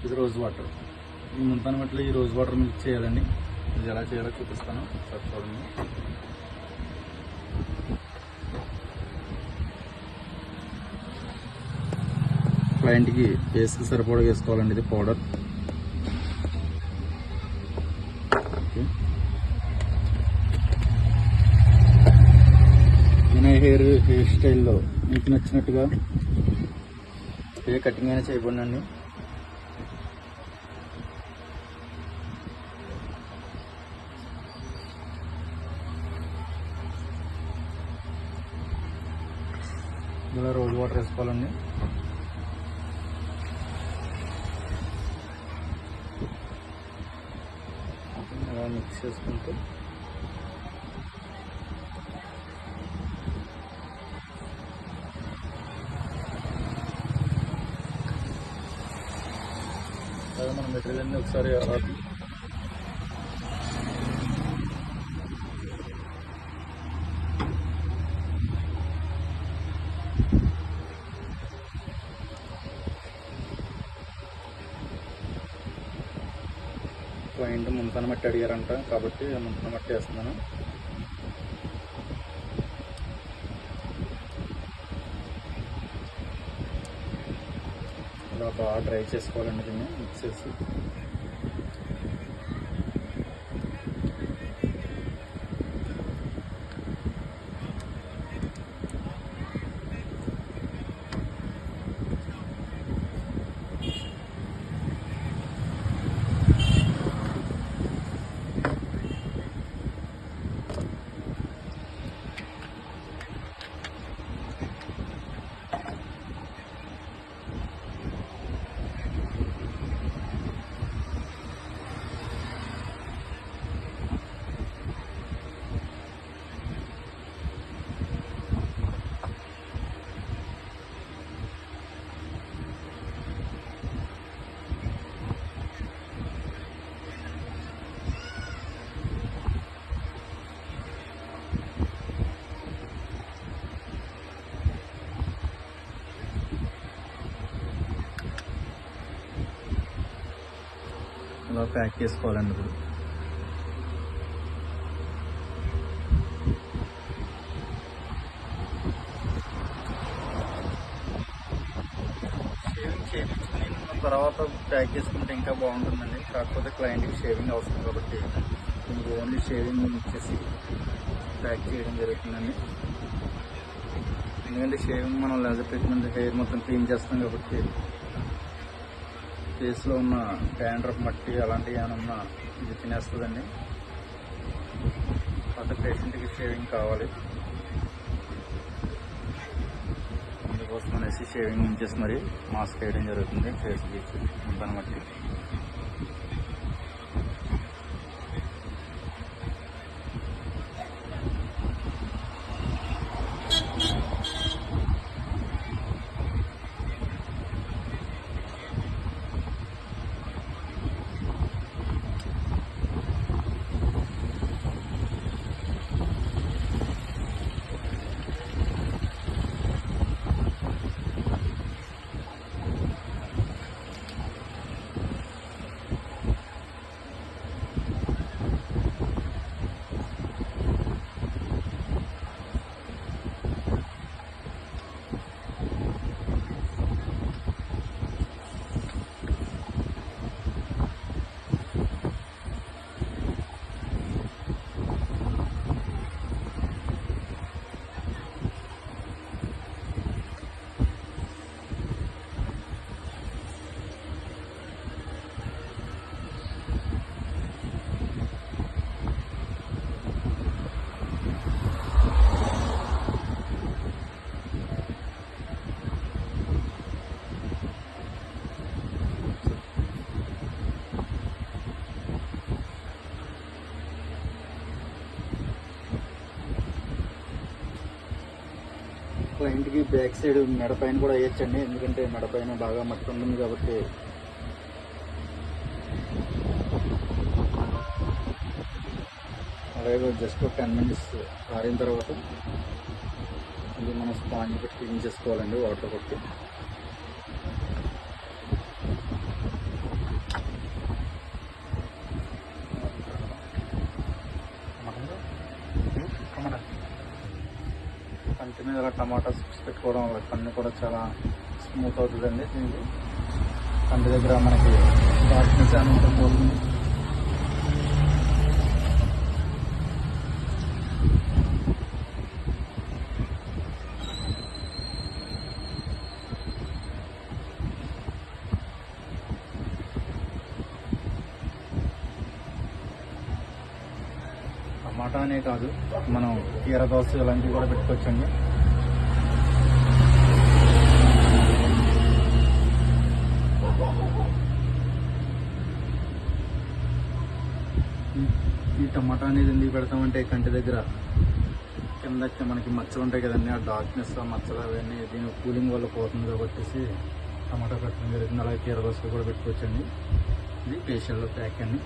ఇది rose water. ఈ ముంతాన మట్టిలో ఈ రోజ్ వాటర్ మిక్స్ చేయాలండి. ఇది ఎలా చేయాలో చూపిస్తాను, ఒకసారి చూడండి. క్లయింట్కి ఫేస్కి సరిపడా వేసుకోవాలండి ఇది పౌడర్. నేను హెయిర్ స్టైల్లో మీకు నచ్చినట్టుగా ఏ కటింగ్ అయినా చేయబడినండి. ఇలా రోజ్ వాటర్ వేసుకోవాలండి. అలా మిక్స్ చేసుకుంటూ అలాగే మన మెటీరియల్ అన్ని ఒకసారి అలా క్లయింట్ ముంతన మట్టి అడిగారంట కాబట్టి ముంతన మట్టి వేస్తున్నాను. ఇలా బాగా డ్రై చేసుకోవాలండి దీన్ని మిక్స్ చేసి. ఇలా ప్యాక్ చేసుకోవాలండి. ఇప్పుడు షేవింగ్ చేయించుకుని తర్వాత ప్యాక్ చేసుకుంటే ఇంకా బాగుంటుందండి. కాకపోతే క్లయింట్కి షేవింగ్ అవసరం కాబట్టి మీకు ఓన్లీ షేవింగ్ ఇచ్చేసి ప్యాక్ చేయడం జరుగుతుందండి. ఎందుకంటే షేవింగ్ మనం లేజర్ ట్రీట్మెంట్ హెయిర్ మొత్తం క్లీన్ చేస్తాం కాబట్టి ఫేస్లో ఉన్న డాండ్రఫ్ మట్టి అలాంటివి ఏమైనా ఉన్నా ఇది తినేస్తుందండి. కొత్త పేషెంట్కి షేవింగ్ కావాలి, అందుకోసం అనేసి షేవింగ్ ఉంచేసి మరి మాస్క్ వేయడం జరుగుతుంది ఫేస్కి ముంతన మట్టి. క్లయింట్కి బ్యాక్ సైడ్ మెడ పైన కూడా వేయచ్చండి, ఎందుకంటే మెడ పైన బాగా మట్టి ఉంటుంది కాబట్టి. అలాగే జస్ట్ 10 మినిట్స్ ఆరిన తర్వాత ఇది మనం స్పాంజ్ పెట్టి క్లీన్ చేసుకోవాలండి వాటర్ కొట్టి. మీద ఇలా టమాటా చిప్స్ పెట్టుకోవడం వల్ల కన్ను కూడా చాలా స్మూత్ అవుతుందండి. దీనికి కంటి దగ్గర మనకి డార్క్నెస్ అనేది పోతుంది. టమాటా అనే కాదు, మనం కీర దోశ ఇలాంటివి కూడా పెట్టుకోవచ్చండి. ఈ టమాటా అనేది ఎందుకు పెడతామంటే కంటి దగ్గర కింద మనకి మచ్చలు ఉంటాయి కదండి, ఆ డార్క్నెస్ ఆ మచ్చలు అవన్నీ దీని కూలింగ్ వల్ల పోతుంది కాబట్టి టమాటా పెట్టడం జరుగుతుంది. అలాగే కీర దోశ కూడా పెట్టుకోవచ్చండి. ఇది ఫేషియల్ ప్యాక్ అండి.